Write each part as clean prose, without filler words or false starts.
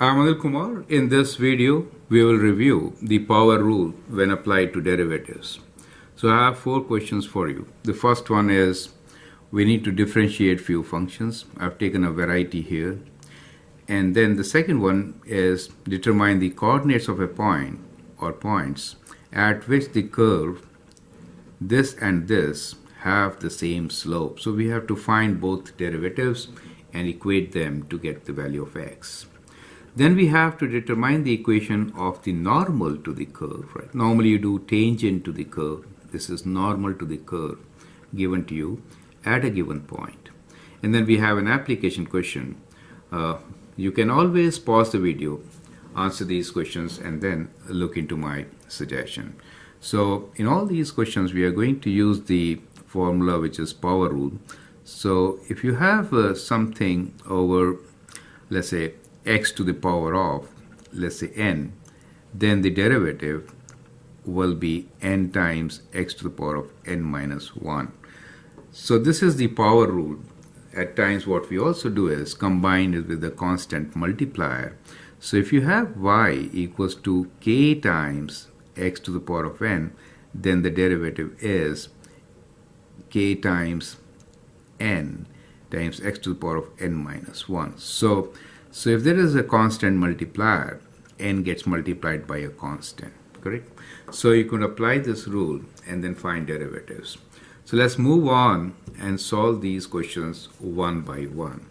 I'm Anil Kumar. In this video, we will review the power rule when applied to derivatives. So I have 4 questions for you. The first one is, we need to differentiate few functions. I've taken a variety here. And then the second one is, determine the coordinates of a point or points at which the curve, this and this, have the same slope. So we have to find both derivatives and equate them to get the value of x. Then we have to determine the equation of the normal to the curve. Right? Normally you do tangent to the curve. This is normal to the curve given to you at a given point. And then we have an application question. You can always pause the video, answer these questions, and then look into my suggestion. So in all these questions, we are going to use the formula which is power rule. So if you have something over, let's say, x to the power of, let's say, n, then the derivative will be n times x to the power of n minus 1. So this is the power rule. At times what we also do is combine it with the constant multiplier. So if you have y equals to k times x to the power of n, then the derivative is k times n times x to the power of n minus 1. So if there is a constant multiplier, n gets multiplied by a constant, correct? So you could apply this rule and then find derivatives. So let's move on and solve these questions one by one.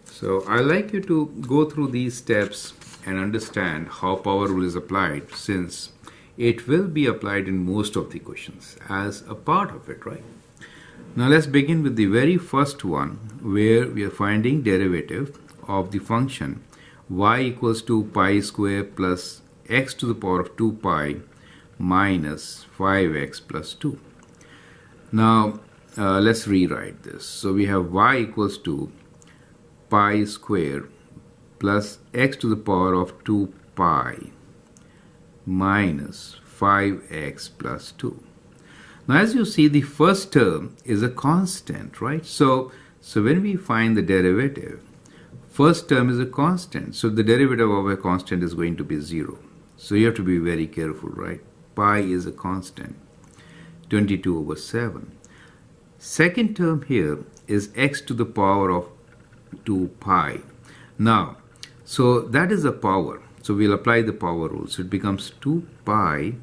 So I'd like you to go through these steps and understand how power rule is applied, since it will be applied in most of the questions as a part of it, right? Now let's begin with the very first one, where we are finding derivative of the function y equals to pi square plus x to the power of 2 pi minus 5x plus 2. Now let's rewrite this. So we have y equals to pi square plus x to the power of 2 pi minus 5x plus 2. Now as you see, the first term is a constant, right? So when we find the derivative, first term is a constant, so the derivative of a constant is going to be 0. So you have to be very careful, right? Pi is a constant, 22 over 7. Second term here is x to the power of 2 pi. Now, so that is a power. So we'll apply the power rule. So it becomes 2 pi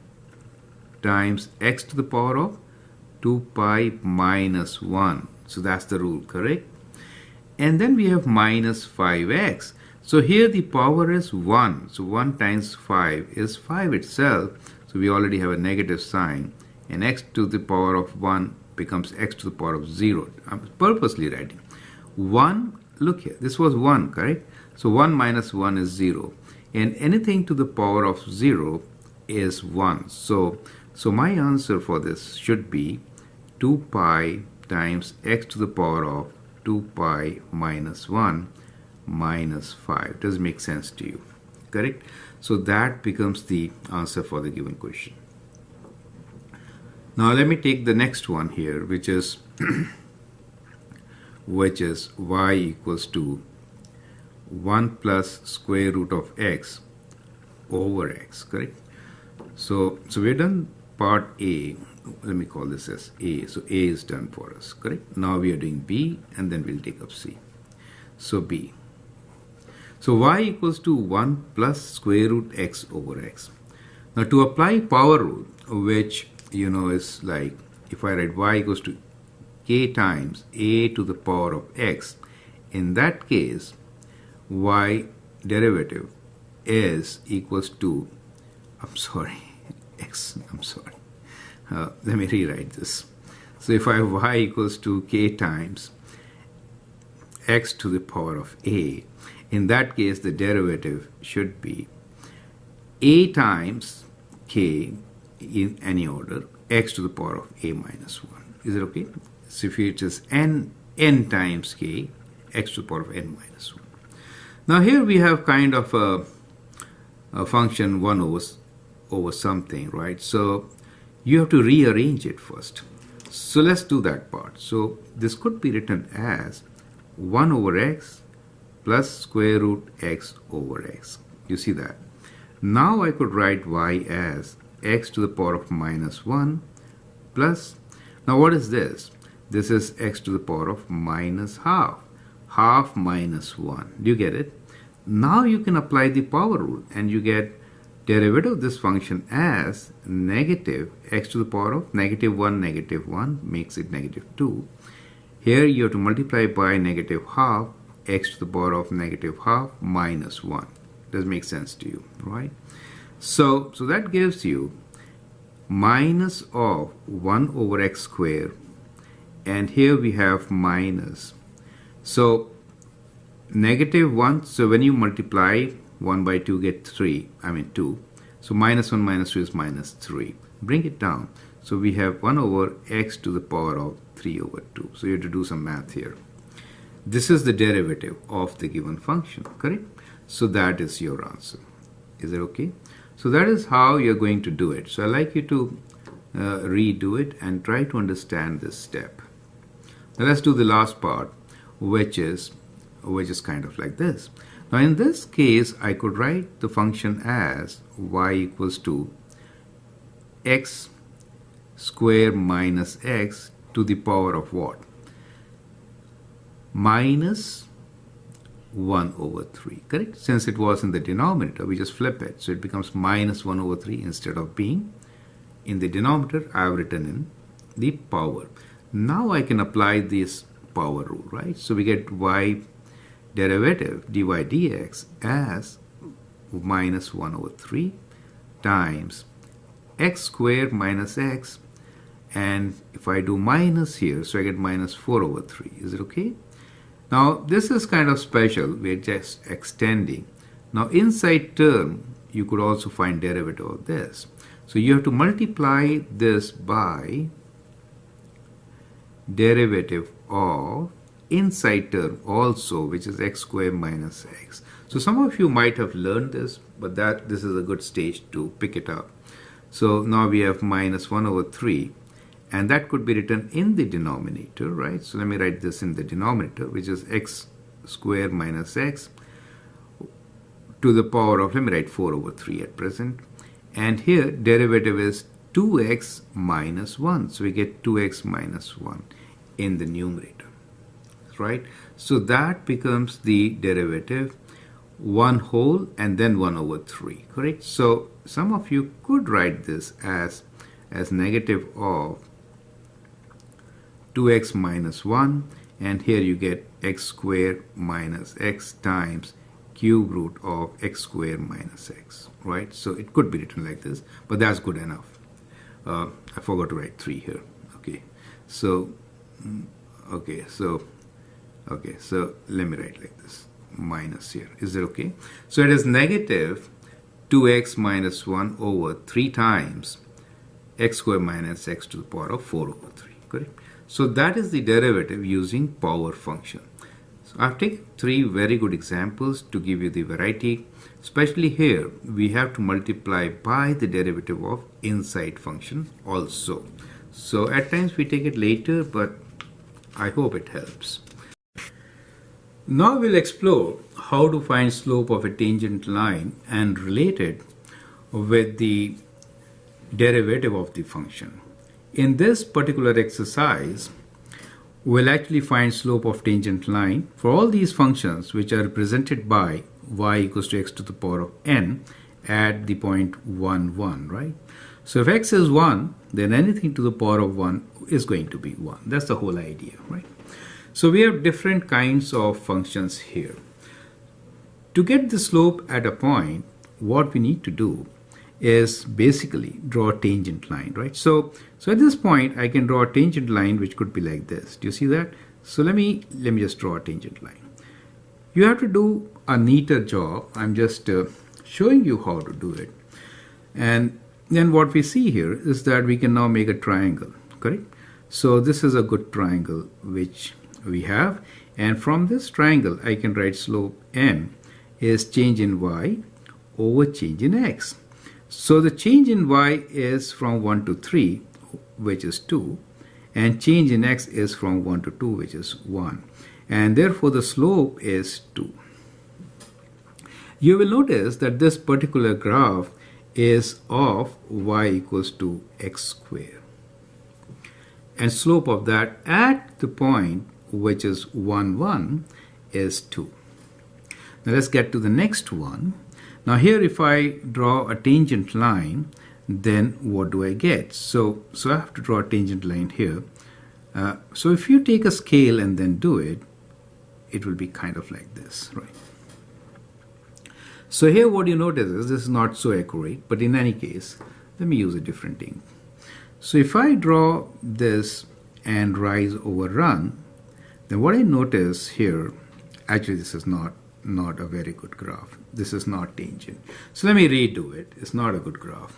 times x to the power of 2 pi minus 1. So that's the rule, correct? And then we have minus 5x. So here the power is 1. So 1 times 5 is 5 itself. So we already have a negative sign. And x to the power of 1 becomes x to the power of 0. I'm purposely writing 1. Look here, this was 1, correct? So 1 minus 1 is 0. And anything to the power of 0 is 1. So my answer for this should be 2 pi times x to the power of 2 pi minus 1 minus 5. Does it make sense to you? Correct? So that becomes the answer for the given question. Now let me take the next one here, which is y equals to 1 plus square root of x over x, correct? So we've done part A. Let me call this as A. So A is done for us, correct? Now we are doing B, and then we'll take up C. So B. So y equals to 1 plus square root x over x. Now to apply power rule, which is like, if I write y equals to k times a to the power of x, in that case y derivative is equals to, let me rewrite this. So if I have y equals to k times x to the power of a, in that case the derivative should be a times k in any order, x to the power of a minus 1. Is it okay? So if it is n times k, x to the power of n minus 1. Now here we have kind of a function 1 over something, right? So you have to rearrange it first. So let's do that part. So this could be written as 1 over x plus square root x over x. You see that? Now I could write y as x to the power of minus 1 plus, now what is this? This is x to the power of minus half. Half minus 1. Do you get it? Now you can apply the power rule and you get derivative of this function as negative x to the power of negative 1 makes it negative 2. Here you have to multiply by negative half x to the power of negative half minus 1. Does make sense to you, right? So that gives you minus of 1 over x squared, and here we have minus. So negative 1, so when you multiply 1 by 2 get 2. So minus 1 minus 2 is minus 3. Bring it down. So we have 1 over x to the power of 3 over 2. So you have to do some math here. This is the derivative of the given function, correct? So that is your answer. Is it okay? So that is how you're going to do it. So I'd like you to redo it and try to understand this step. Now let's do the last part, which is kind of like this. Now in this case, I could write the function as y equals to x squared minus x to the power of what? Minus 1 over 3, correct? Since it was in the denominator, we just flip it. So it becomes minus 1 over 3 instead of being in the denominator. I have written in the power. Now I can apply this power rule, right? So we get y derivative dy dx as minus 1 over 3 times x squared minus x, and if I do minus here, so I get minus 4 over 3. Is it okay? Now this is kind of special. We're just extending. Now inside term, you could also find derivative of this. So you have to multiply this by derivative of inside term also, which is x squared minus x. So some of you might have learned this, but this is a good stage to pick it up. So now we have minus 1 over 3, and that could be written in the denominator, right? So let me write this in the denominator, which is x squared minus x to the power of, let me write 4 over 3 at present. And here derivative is 2x minus 1. So we get 2x minus 1 in the numerator, right? So that becomes the derivative 1 whole and then 1 over 3, correct? So some of you could write this as negative of 2x minus 1, and here you get x squared minus x times cube root of x squared minus x, right? So it could be written like this, but that's good enough. I forgot to write 3 here. So let me write like this, minus here. Is it okay? So it is negative 2x minus 1 over 3 times x squared minus x to the power of 4 over 3, correct? So that is the derivative using power function. So I've taken 3 very good examples to give you the variety. Especially here, we have to multiply by the derivative of inside function also. So at times we take it later, but I hope it helps. Now we'll explore how to find slope of a tangent line and relate it with the derivative of the function. In this particular exercise, we'll actually find slope of tangent line for all these functions which are represented by y equals to x to the power of n at the point 1, 1, right? So if x is 1, then anything to the power of 1 is going to be 1. That's the whole idea, right? So we have different kinds of functions here. To get the slope at a point, what we need to do is basically draw a tangent line, right? So at this point, I can draw a tangent line which could be like this. Do you see that? So let me just draw a tangent line. You have to do a neater job. I'm just showing you how to do it. And then what we see here is that we can now make a triangle, correct? So this is a good triangle which we have. And from this triangle, I can write slope n is change in y over change in x. So the change in y is from 1 to 3, which is 2, and change in x is from 1 to 2, which is 1. And therefore the slope is 2. you will notice that this particular graph is of y equals to x square. And slope of that at the point which is 1, 1 is 2. Now let's get to the next one. Now here if I draw a tangent line, then what do I get? So I have to draw a tangent line here. So if you take a scale and then do it, it will be kind of like this, right? So here what you notice is this is not so accurate, but in any case, let me use a different thing. So if I draw this and rise over run, then what I notice here, actually this is not a very good graph. This is not tangent. So let me redo it. It's not a good graph.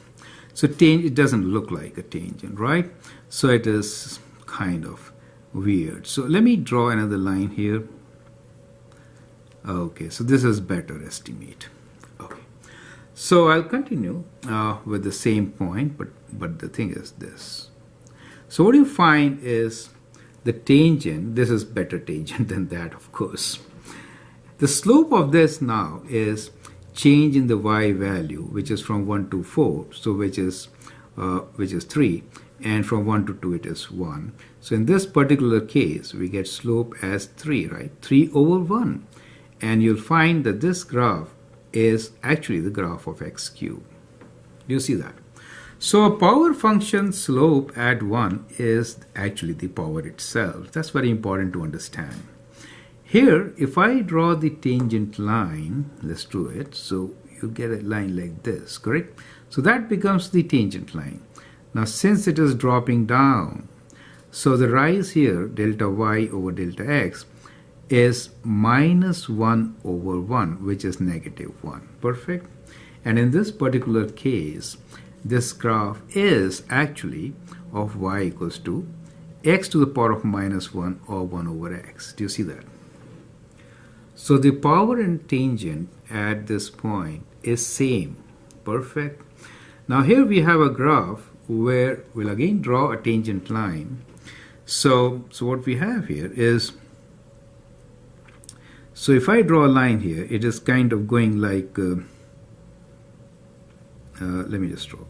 So it doesn't look like a tangent, right? So it is kind of weird. So let me draw another line here. Okay, so this is better estimate. Okay, so I'll continue with the same point, but the thing is this. So what you find is the tangent, this is better tangent than that, of course. The slope of this now is change in the y value, which is from 1 to 4, so which is 3, and from 1 to 2 it is 1. So in this particular case, we get slope as 3, right? 3 over 1. And you'll find that this graph is actually the graph of x cubed. Do you see that? So a power function slope at 1 is actually the power itself. That's very important to understand. Here, if I draw the tangent line, let's do it. So you get a line like this, correct? So that becomes the tangent line. Now since it is dropping down, so the rise here, delta y over delta x, is minus 1 over 1, which is negative 1. Perfect. And in this particular case, this graph is actually of y equals to x to the power of minus 1 or 1 over x. Do you see that? So the power and tangent at this point is same. Perfect. Now here we have a graph where we'll again draw a tangent line. So what we have here is, so if I draw a line here, it is kind of going like, let me just draw.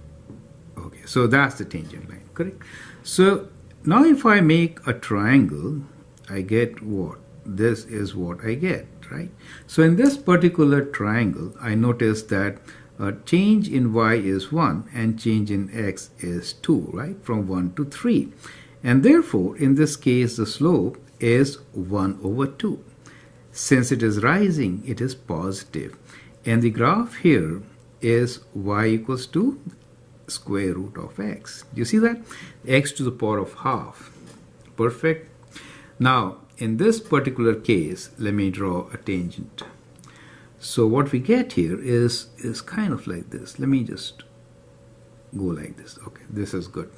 Okay, so that's the tangent line, correct? So now if I make a triangle, I get what? This is what I get, right? So in this particular triangle, I notice that change in y is 1 and change in x is 2, right? From 1 to 3. And therefore, in this case, the slope is 1 over 2. Since it is rising, it is positive. And the graph here is y equals to square root of x. Do you see that? X to the power of half. Perfect. Now, in this particular case, let me draw a tangent. So what we get here is kind of like this. Let me just go like this. Okay, this is good.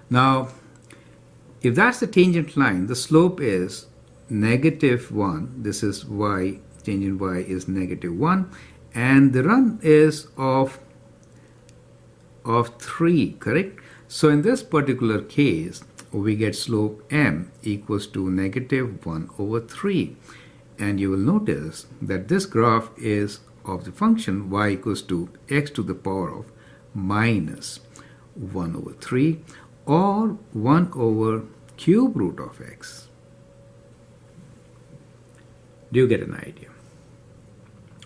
Now, if that's the tangent line, the slope is negative 1. This is y, tangent y is negative 1. And the run is of 3, correct? So in this particular case, we get slope m equals to negative 1 over 3. And you will notice that this graph is of the function y equals to x to the power of minus 1 over 3 or 1 over cube root of x. Do you get an idea?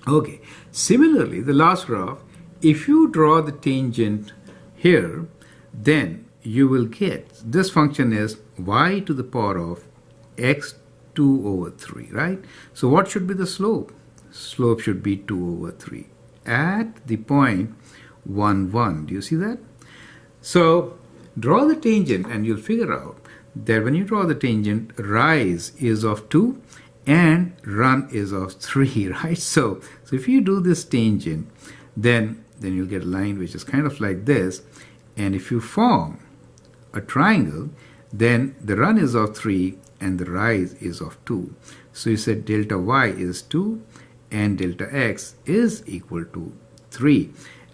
Okay. Similarly, the last graph, if you draw the tangent here, then you will get this function is y to the power of x 2 over 3, right? So what should be the slope? Slope should be 2 over 3 at the point 1, 1. Do you see that? So draw the tangent and you'll figure out that when you draw the tangent, rise is of 2 and run is of 3, right? So if you do this tangent, then you'll get a line which is kind of like this. And if you form a triangle, then the run is of 3 and the rise is of 2. So you said delta y is 2 and delta x is equal to 3.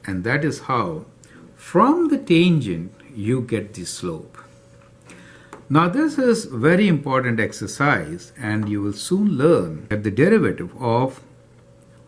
And that is how from the tangent you get the slope. Now this is very important exercise and you will soon learn that the derivative of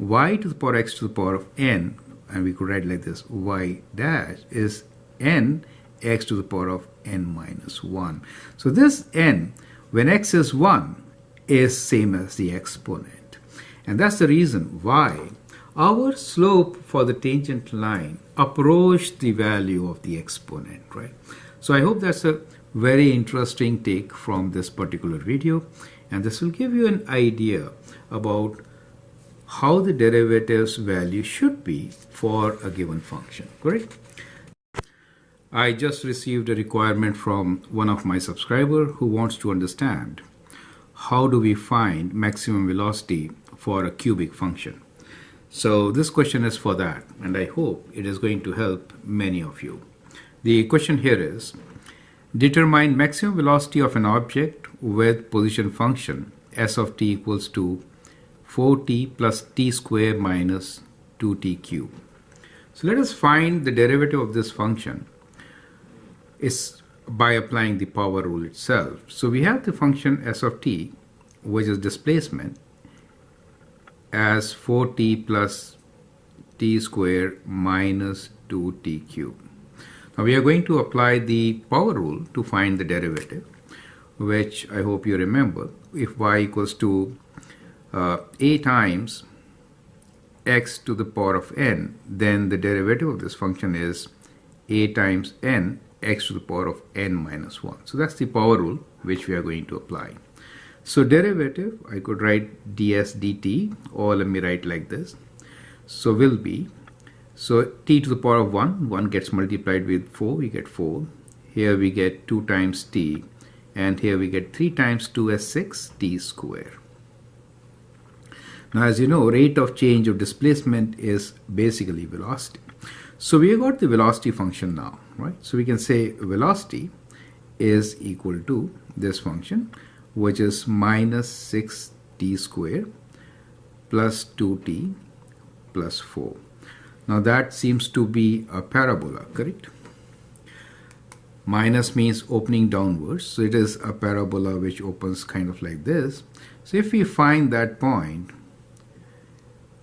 y to the power x to the power of n, and we could write like this, y dash is n x to the power of n minus 1. So this n, when x is 1, is same as the exponent. And that's the reason why our slope for the tangent line approached the value of the exponent, right? So I hope that's a very interesting take from this particular video, and this will give you an idea about how the derivative's value should be for a given function, correct? I just received a requirement from one of my subscribers who wants to understand how do we find maximum velocity for a cubic function. So this question is for that, and I hope it is going to help many of you. The question here is, determine maximum velocity of an object with position function s of t equals to 4t plus t square minus 2t cube. So let us find the derivative of this function is by applying the power rule itself. So we have the function s of t, which is displacement, as 4t plus t square minus 2t cube. Now we are going to apply the power rule to find the derivative, which I hope you remember. If y equals to a times x to the power of n, then the derivative of this function is a times n x to the power of n minus 1. So that's the power rule which we are going to apply. So derivative, I could write ds dt, or let me write like this. So will be, so t to the power of 1 gets multiplied with 4, we get 4. Here we get 2 times t, and here we get 3 times 2 as 6 t square. Now as you know, rate of change of displacement is basically velocity. So we have got the velocity function now, right? So we can say velocity is equal to this function, which is minus 6t square plus 2t plus 4. Now that seems to be a parabola, correct? Minus means opening downwards, so it is a parabola which opens kind of like this. So if we find that point,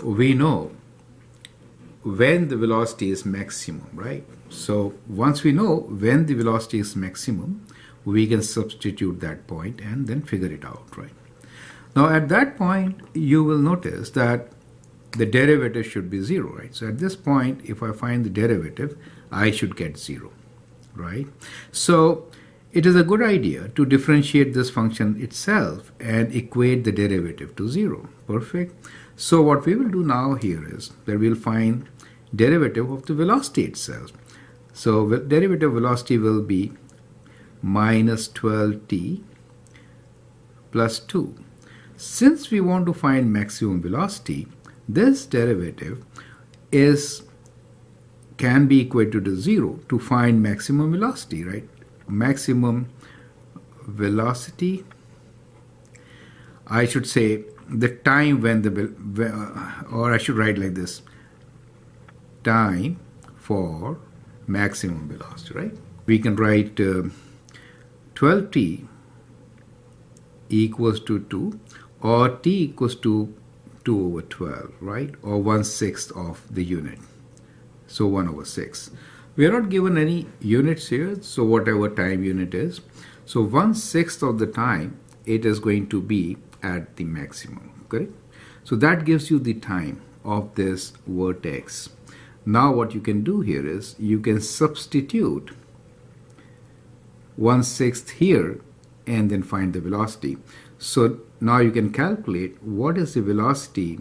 we know when the velocity is maximum, right? So once we know when the velocity is maximum, we can substitute that point and then figure it out, right? Now at that point, you will notice that the derivative should be 0, right? So at this point, if I find the derivative, I should get 0, right? So it is a good idea to differentiate this function itself and equate the derivative to 0. Perfect. So what we will do now here is that we'll find derivative of the velocity itself. So derivative velocity will be minus 12t plus 2. Since we want to find maximum velocity, this derivative can be equated to 0 to find maximum velocity, right? Maximum velocity, I should say the time when or I should write like this, time for maximum velocity, right? We can write 12t equals to 2, or t equals to 2 over 12, right? Or 1/6 of the unit. So 1 over 6. We are not given any units here, so whatever time unit is. So 1/6 of the time, it is going to be at the maximum, correct? So that gives you the time of this vertex. Now what you can do here is you can substitute 1/6 here and then find the velocity. So now you can calculate what is the velocity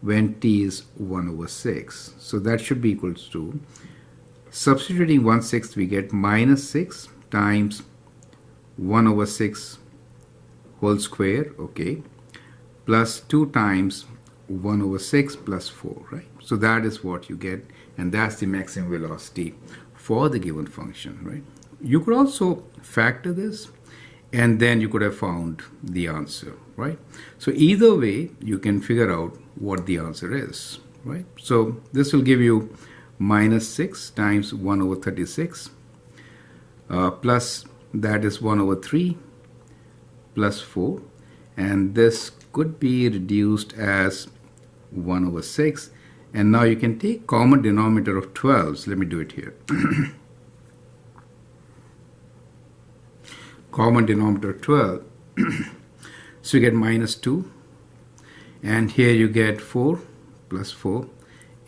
when t is 1 over 6. So that should be equals to, substituting 1/6, we get minus 6 times 1 over 6 whole square, okay, plus 2 times 1 over 6 plus 4, right? So that is what you get, and that's the maximum velocity for the given function, right? You could also factor this, and then you could have found the answer, right? So either way, you can figure out what the answer is, right? So this will give you minus 6 times 1 over 36 plus that is 1 over 3 plus 4, and this could be reduced as 1 over 6. And now you can take common denominator of 12. So let me do it here. Common denominator of 12. So you get minus 2. And here you get 4 plus 4.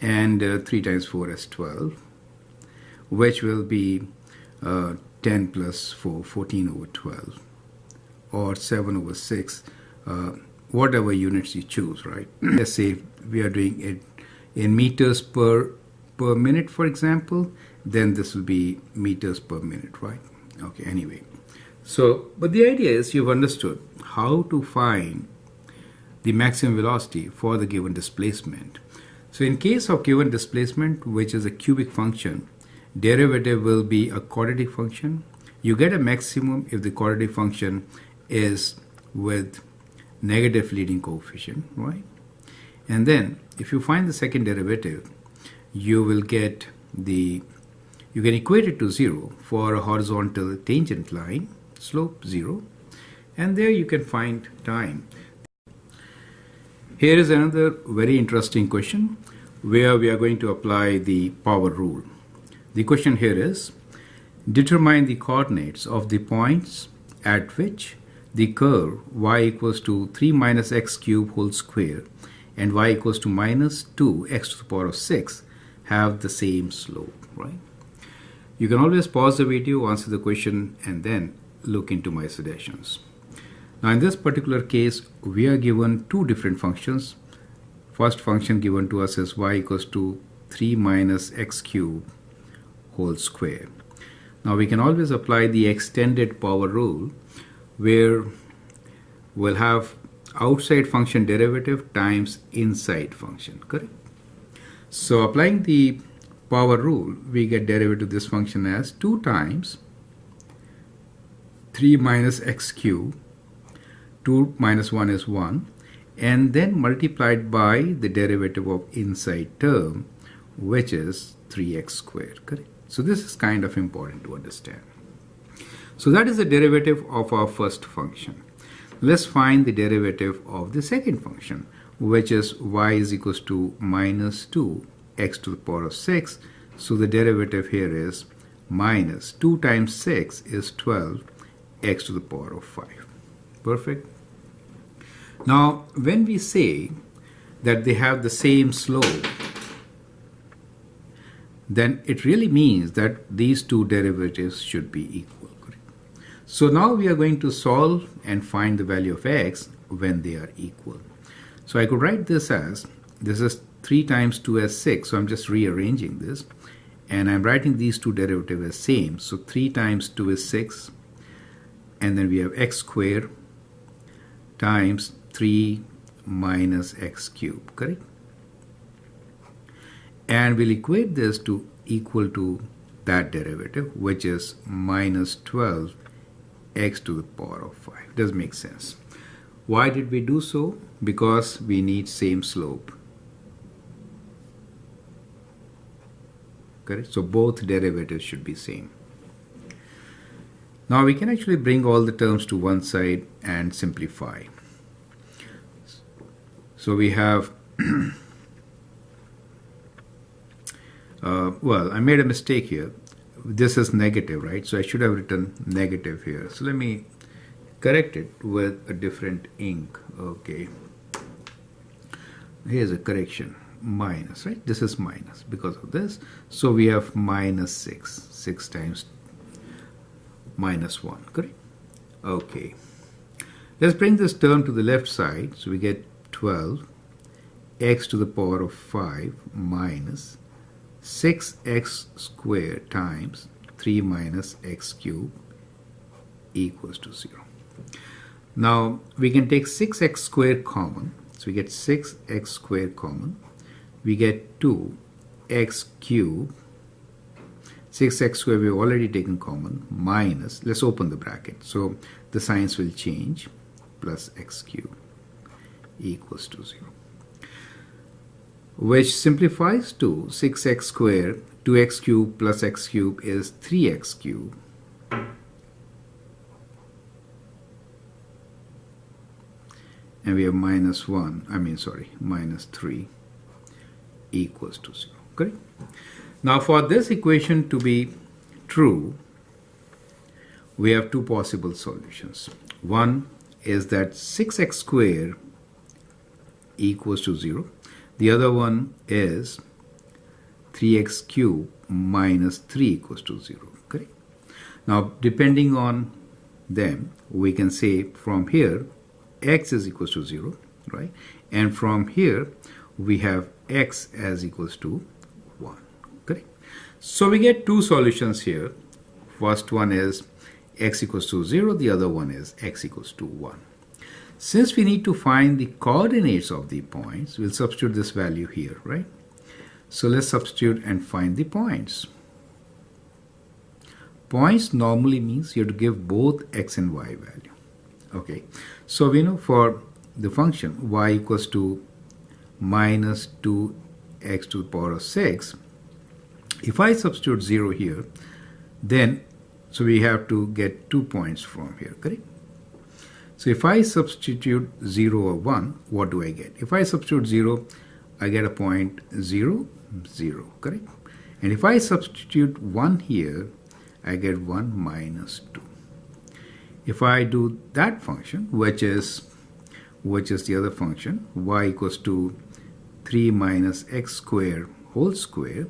And 3 times 4 is 12. Which will be 10 plus 4, 14 over 12. Or 7 over 6. Whatever units you choose, right? Let's say we are doing it in meters per minute, for example, then this will be meters per minute, right? Okay, anyway. So, but the idea is you've understood how to find the maximum velocity for the given displacement. So in case of given displacement, which is a cubic function, derivative will be a quadratic function. You get a maximum if the quadratic function is with negative leading coefficient, right? And then if you find the second derivative, you will get you can equate it to 0 for a horizontal tangent line, slope 0, and there you can find time. Here is another very interesting question where we are going to apply the power rule. The question here is, determine the coordinates of the points at which the curve y equals to 3 minus x cube whole square and y equals to minus 2x to the power of 6 have the same slope, right? You can always pause the video, answer the question, and then look into my suggestions. Now in this particular case, we are given two different functions. First function given to us is y equals to 3 minus x cube whole square. Now we can always apply the extended power rule where we'll have outside function derivative times inside function, correct? So applying the power rule, we get derivative of this function as 2 times 3 minus x cube, 2 minus 1 is 1, and then multiplied by the derivative of inside term, which is 3x squared, correct? So this is kind of important to understand. So that is the derivative of our first function. Let's find the derivative of the second function, which is y is equals to minus 2x to the power of 6. So the derivative here is minus 2 times 6 is 12x to the power of 5. Perfect. Now, when we say that they have the same slope, then it really means that these two derivatives should be equal. So now we are going to solve and find the value of x when they are equal. So I could write this as, this is 3 times 2 as 6, so I'm just rearranging this. And I'm writing these two derivatives as same. So 3 times 2 is 6. And then we have x squared times 3 minus x cubed, correct? And we'll equate this to equal to that derivative, which is minus 12 x to the power of 5. Does make sense. Why did we do so? Because we need same slope. Correct? So both derivatives should be same. Now we can actually bring all the terms to one side and simplify. So we have well, I made a mistake here. This is negative, right? So I should have written negative here. So let me correct it with a different ink. Okay. Here's a correction. Minus, right? This is minus because of this. So we have minus 6. 6 times minus 1, correct? Okay. Let's bring this term to the left side. So we get 12 x to the power of 5 minus 6x squared times 3 minus x cubed equals to 0. Now we can take 6x squared common. So we get 6x squared common. We get 2x cubed. 6x squared we have already taken common minus, let's open the bracket. So the signs will change, plus x cubed equals to 0. Which simplifies to 6x squared, 2x cubed plus x cubed is 3x cubed. and we have minus 3 equals to 0. Correct? Now for this equation to be true, we have two possible solutions. One is that 6x squared equals to 0. The other one is 3x cubed minus 3 equals to 0. Correct? Now depending on them, we can say from here x is equals to 0, right? And from here we have x as equals to 1. Correct? So we get two solutions here. First one is x equals to 0, the other one is x equals to 1. Since we need to find the coordinates of the points, we'll substitute this value here, right? So let's substitute and find the points. Points normally means you have to give both x and y value. Okay, so we know for the function y equals to minus 2x to the power of 6, if I substitute 0 here, then so we have to get 2 points from here, correct? So if I substitute 0 or 1, what do I get? If I substitute 0, I get a point 0, 0, correct? And if I substitute 1 here, I get 1 minus 2. If I do that function, which is the other function, y equals to 3 minus x squared whole square,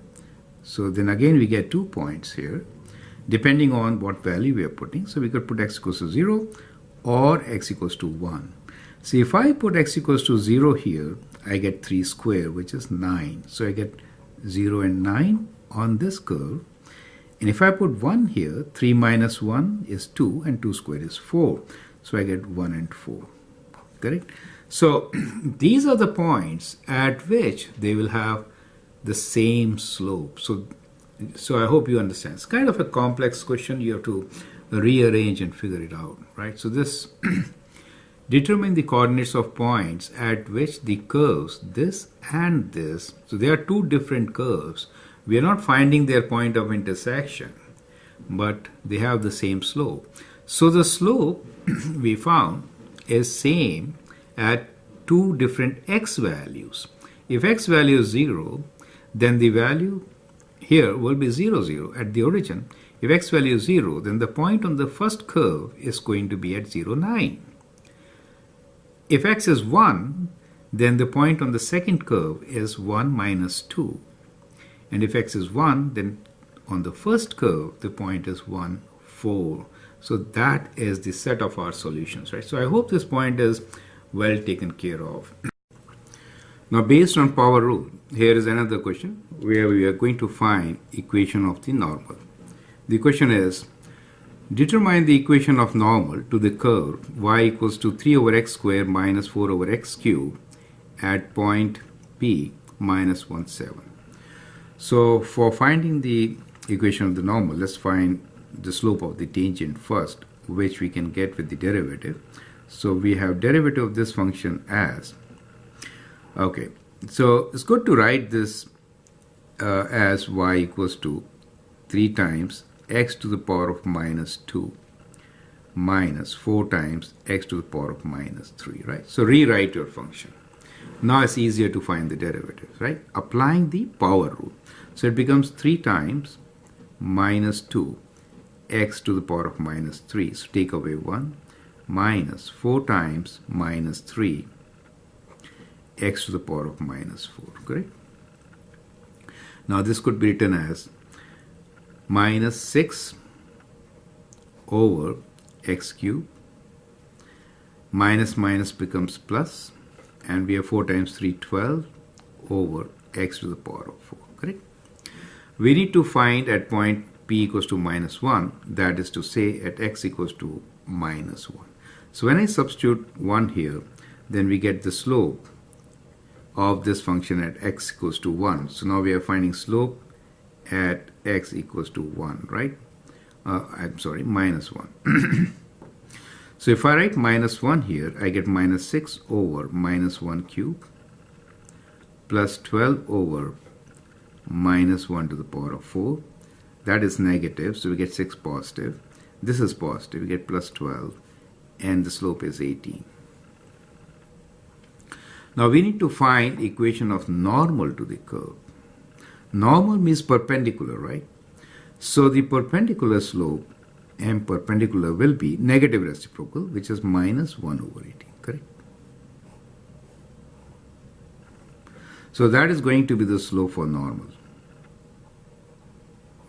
so then again we get 2 points here, depending on what value we are putting. So we could put x equals to 0 or x equals to 1. See, if I put x equals to 0 here, I get 3 squared, which is 9. So I get 0 and 9 on this curve. And if I put 1 here, 3 minus 1 is 2, and 2 squared is 4. So I get 1 and 4. Correct? So these are the points at which they will have the same slope. So I hope you understand. It's kind of a complex question. You have to rearrange and figure it out, right? So this determine the coordinates of points at which the curves, this and this, so there are two different curves. We are not finding their point of intersection, but they have the same slope. So the slope we found is same at two different x values. If x value is 0, then the value here will be 0, 0 at the origin. If x value is 0, then the point on the first curve is going to be at 0, 9. If x is 1, then the point on the second curve is 1 minus 2. And if x is 1, then on the first curve, the point is 1, 4. So that is the set of our solutions, right? So I hope this point is well taken care of. Now, based on power rule, here is another question where we are going to find equation of the normal. The question is, determine the equation of normal to the curve y equals to 3 over x squared minus 4 over x cubed at point P minus 1, 7. So for finding the equation of the normal, let's find the slope of the tangent first, which we can get with the derivative. So we have derivative of this function as, okay, so it's good to write this as y equals to 3 times x to the power of minus 2 minus 4 times x to the power of minus 3, right? So rewrite your function. Now it's easier to find the derivative, right? Applying the power rule. So it becomes 3 times minus 2 x to the power of minus 3. So take away 1 minus 4 times minus 3 x to the power of minus 4, correct? Now this could be written as minus 6 over x cubed, minus minus becomes plus, and we have 4 times 3, 12 over x to the power of 4, correct? We need to find at point p equals to minus 1, that is to say at x equals to minus 1. So when I substitute 1 here, then we get the slope of this function at x equals to 1. So now we are finding slope at x equals to 1, right? I'm sorry, minus 1. So if I write minus 1 here, I get minus 6 over minus 1 cubed plus 12 over minus 1 to the power of 4. That is negative, so we get 6 positive. This is positive, we get plus 12, and the slope is 18. Now we need to find equation of normal to the curve. Normal means perpendicular, right? So the perpendicular slope M perpendicular will be negative reciprocal, which is minus 1 over 18, correct? So that is going to be the slope for normal,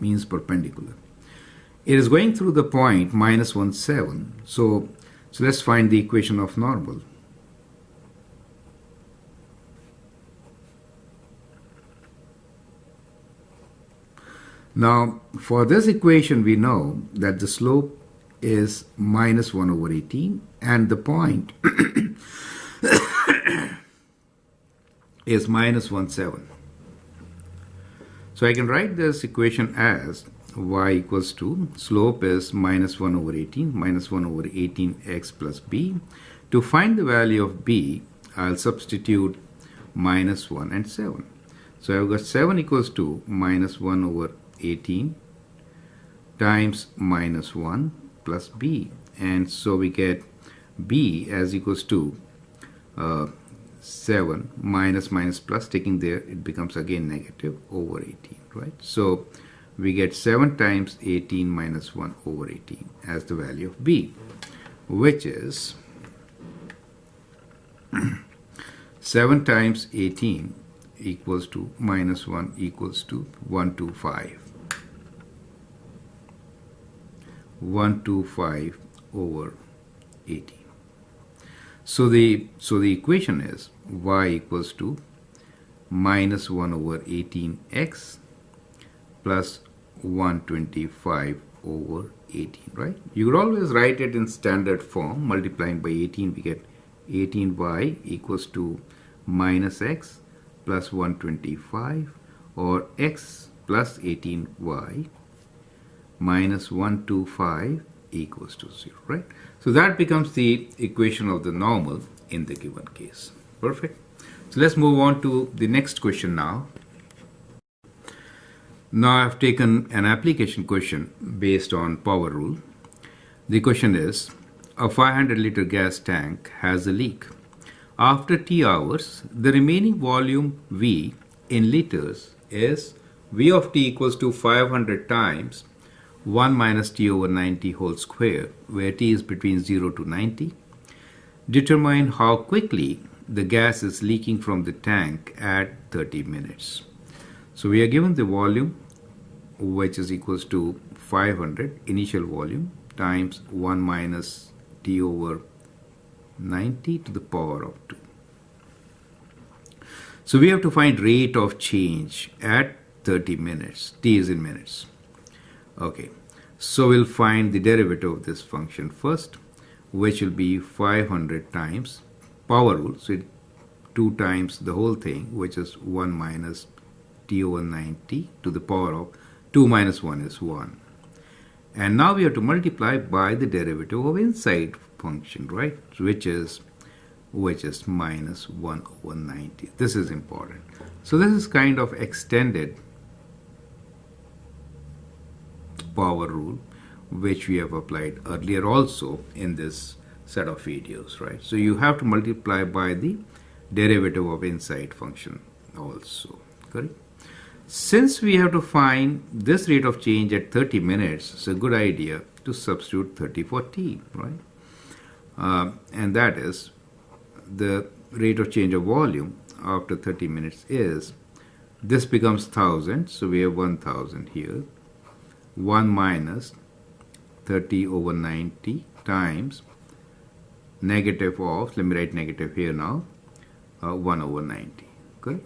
means perpendicular. It is going through the point minus 1, 7. So let's find the equation of normal. Now, for this equation, we know that the slope is minus 1 over 18 and the point is minus 1, 7. So I can write this equation as y equals to slope is minus 1 over 18 minus 1 over 18x plus b. To find the value of b, I'll substitute minus 1 and 7. So I've got 7 equals to minus 1 over 18 times minus 1 plus b, and so we get b as equals to 7 minus minus plus, taking there it becomes again negative over 18, right? So we get 7 times 18 minus 1 over 18 as the value of b, which is 7 times 18 equals to minus 1 equals to 125. 125 over 18. So the equation is y equals to minus 1 over 18x plus 125 over 18, right? You could always write it in standard form. Multiplying by 18, we get 18y equals to minus x plus 125, or x plus 18y minus 125 equals to 0, right? So that becomes the equation of the normal in the given case. Perfect. So let's move on to the next question now. Now I've taken an application question based on power rule. The question is, a 500-liter gas tank has a leak. After T hours, the remaining volume V in liters is V of T equals to 500 times 1 minus T over 90 whole square, where T is between 0 to 90. Determine how quickly the gas is leaking from the tank at 30 minutes. So we are given the volume, which is equals to 500 initial volume times 1 minus T over 90 to the power of 2. So we have to find rate of change at 30 minutes. T is in minutes. Okay, so we'll find the derivative of this function first, which will be 500 times power rule. So 2 times the whole thing, which is 1 minus T over 90 to the power of 2 minus 1 is 1. And now we have to multiply by the derivative of inside function, right? Which is minus 1 over 90. This is important. So this is kind of extended power rule, which we have applied earlier also in this set of videos, right? So you have to multiply by the derivative of inside function also, correct? Since we have to find this rate of change at 30 minutes, it's a good idea to substitute 30 for T, right? And that is the rate of change of volume after 30 minutes is, this becomes 1000, so we have 1000 here, 1 minus 30 over 90 times negative of, let me write negative here now, 1 over 90, okay?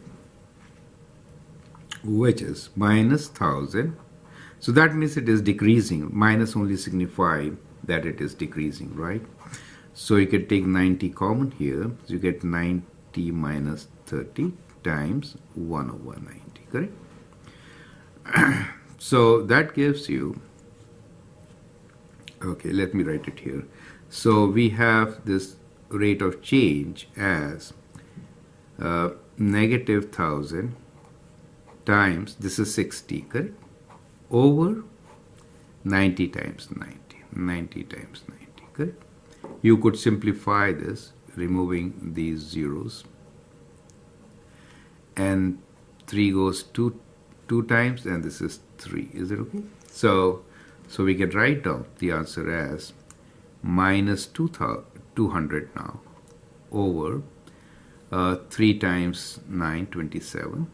Which is minus 1000. So that means it is decreasing. Minus only signify that it is decreasing, right? So you can take 90 common here. So you get 90 minus 30 times 1 over 90, correct? So that gives you, okay, let me write it here. So we have this rate of change as negative 1000 times, this is 60, correct? Over 90 times 90, 90 times 90, correct? You could simplify this, removing these zeros. and 3 goes two times, and this is 3. Is it okay? So we can write down the answer as minus 200 now over 3 times 9, 27,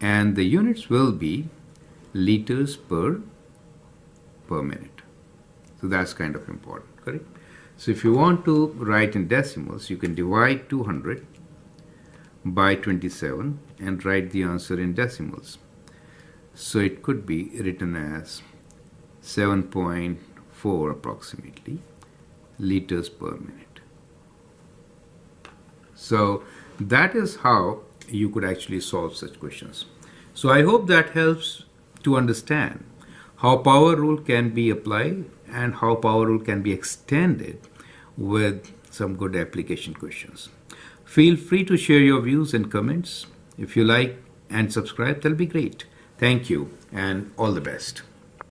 and the units will be liters per minute. So that's kind of important, correct? So if you want to write in decimals, you can divide 200 by 27 and write the answer in decimals. So it could be written as 7.4 approximately liters per minute. So that is how you could actually solve such questions. So I hope that helps to understand how power rule can be applied and how power rule can be extended with some good application questions. Feel free to share your views and comments. If you like and subscribe, that'll be great. Thank you and all the best.